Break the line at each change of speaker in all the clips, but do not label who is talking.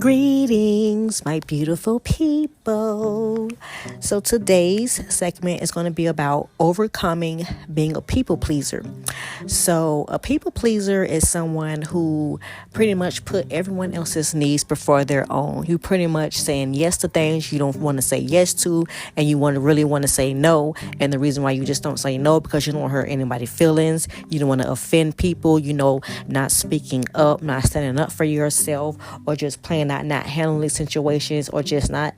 Greetings, my beautiful people. So today's segment is going to be about overcoming being a people pleaser. So a people pleaser is someone who pretty much put everyone else's needs before their own. You pretty much saying yes to things you don't want to say yes to, and you really want to say no. And the reason why you just don't say no because you don't hurt anybody's feelings. You don't want to offend people. Not speaking up, not standing up for yourself, or just playing out, not handling situations, or just not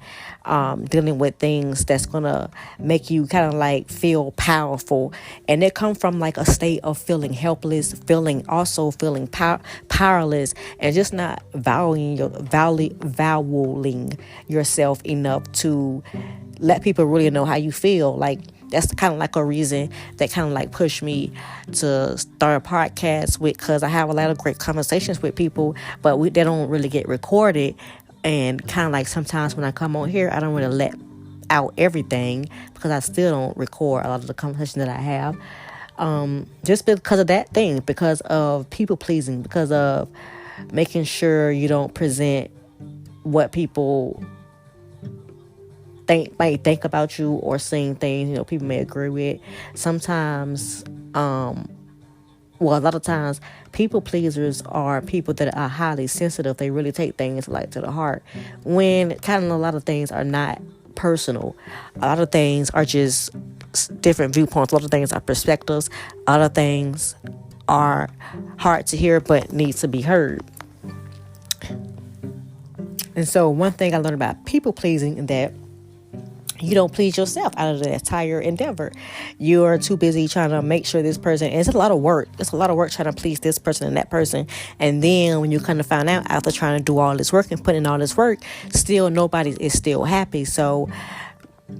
dealing with things that's gonna make you kind of like feel powerful. And it come from like a state of feeling helpless, feeling powerless, and just not valuing yourself enough to let people really know how you feel. Like that's kind of like a reason that kind of like pushed me to start a podcast because I have a lot of great conversations with people, but they don't really get recorded. And kind of like sometimes when I come on here, I don't really let out everything because I still don't record a lot of the conversations that I have. Just because of that thing, because of people pleasing, because of making sure you don't present what people might think about you, or saying things people may agree with. Sometimes a lot of times people pleasers are people that are highly sensitive. They really take things like to the heart, when kind of a lot of things are not personal. A lot of things are just different viewpoints. A lot of things are perspectives. A lot of things are hard to hear but needs to be heard. And so one thing I learned about people pleasing is that you don't please yourself out of the entire endeavor. You're too busy trying to make sure this person, and it's a lot of work. It's a lot of work trying to please this person and that person. And then when you kind of find out after trying to do all this work and put in all this work, still nobody is still happy. So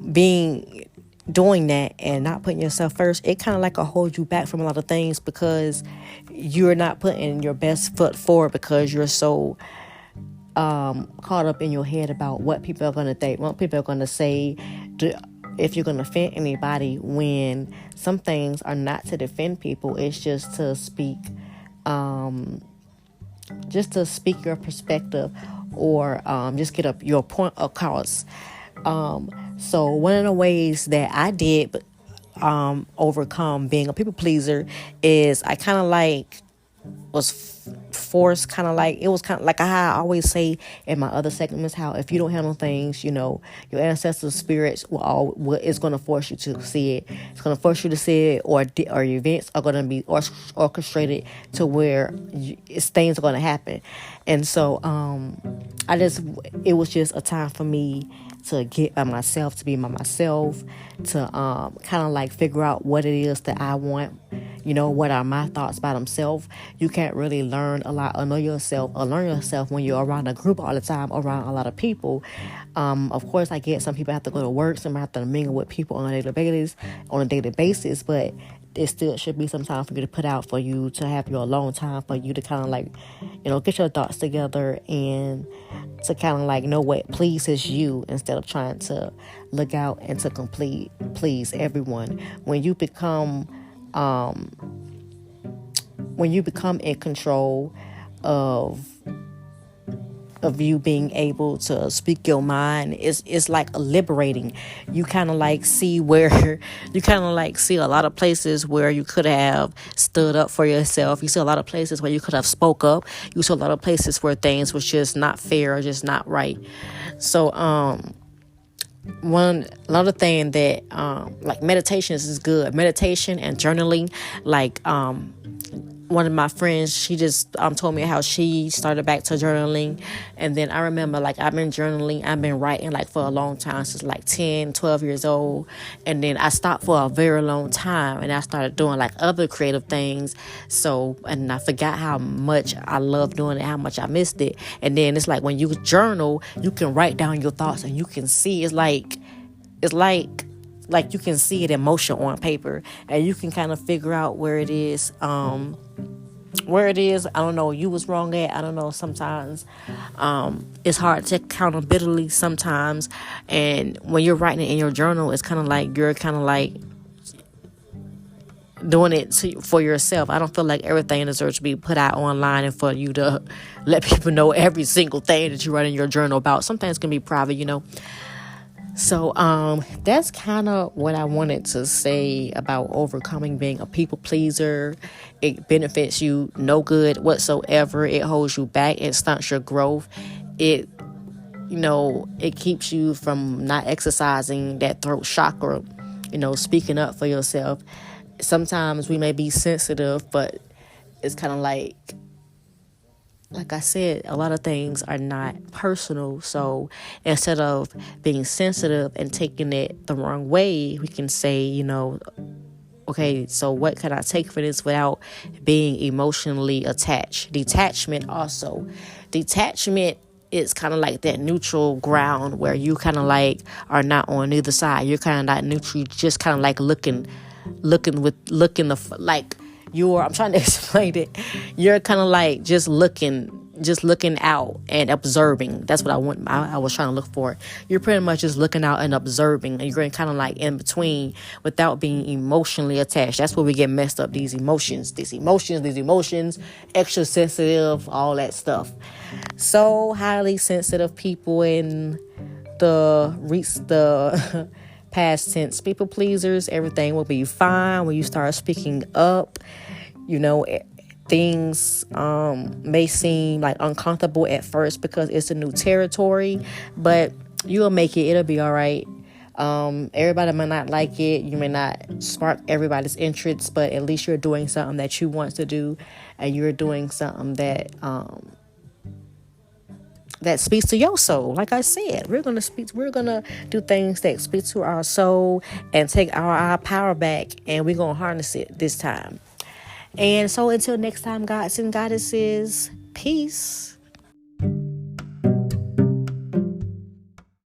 doing that and not putting yourself first, it kind of like hold you back from a lot of things because you're not putting your best foot forward because you're so caught up in your head about what people are going to think, what people are going to say, if you're going to offend anybody, when some things are not to defend people. It's just to speak your perspective, or just get up your point across. So one of the ways that I did overcome being a people pleaser is I kind of like was forced, kind of like, it was kind of like how I always say in my other segments, how if you don't handle things, your ancestral spirits is going to force you to see it. It's going to force you to see it, or events are going to be orchestrated to where things are going to happen. And so it was just a time for me to get by myself, to be by myself, to kind of like figure out what it is that I want. What are my thoughts about himself? You can't really learn a lot or know yourself or learn yourself when you're around a group all the time, around a lot of people. Of course, I get some people have to go to work, some have to mingle with people on a daily basis, but it still should be some time for you to put out, for you to have your alone time, for you to kind of like, get your thoughts together and to kind of like know what pleases you instead of trying to look out and to please everyone. When you become in control of you being able to speak your mind, it's like liberating. You kind of like see a lot of places where you could have stood up for yourself. You see a lot of places where you could have spoke up. You see a lot of places where things was just not fair or just not right. So another thing that like meditation is good. Meditation and journaling. Like one of my friends, she just told me how she started back to journaling. And then I remember, like, I've been writing like for a long time, since like 10, 12 years old. And then I stopped for a very long time and I started doing like other creative things. And I forgot how much I love doing it, how much I missed it. And then it's like when you journal, you can write down your thoughts and you can see, it's like you can see it in motion on paper, and you can kind of figure out where it is. I don't know, you was wrong at. I don't know, sometimes it's hard to accountability sometimes. And when you're writing it in your journal, it's kind of like you're kind of like doing it for yourself. I don't feel like everything deserves to be put out online and for you to let people know every single thing that you write in your journal about. Some things can be private. So that's kind of what I wanted to say about overcoming being a people pleaser. It benefits you no good whatsoever. It holds you back. It stunts your growth. It keeps you from not exercising that throat chakra, speaking up for yourself. Sometimes we may be sensitive, but it's kind of like I said, a lot of things are not personal. So instead of being sensitive and taking it the wrong way, we can say, okay, so what can I take for this without being emotionally attached? Detachment is kind of like that neutral ground where you kind of like are not on either side. You're kind of not neutral. You just kind of like looking I'm trying to explain it. You're kind of like just looking out and observing. That's what I was trying to look for. You're pretty much just looking out and observing, and you're kind of like in between without being emotionally attached. That's where we get messed up. These emotions, extra sensitive, all that stuff. So highly sensitive people in the past tense people pleasers, everything will be fine when you start speaking up. Things may seem like uncomfortable at first because it's a new territory, but you'll make it. It'll be all right. Everybody might not like it. You may not spark everybody's interest, but at least you're doing something that you want to do, and you're doing something that speaks to your soul. Like I said, we're gonna do things that speak to our soul and take our power back, and we're gonna harness it this time. And so until next time, gods and goddesses, peace.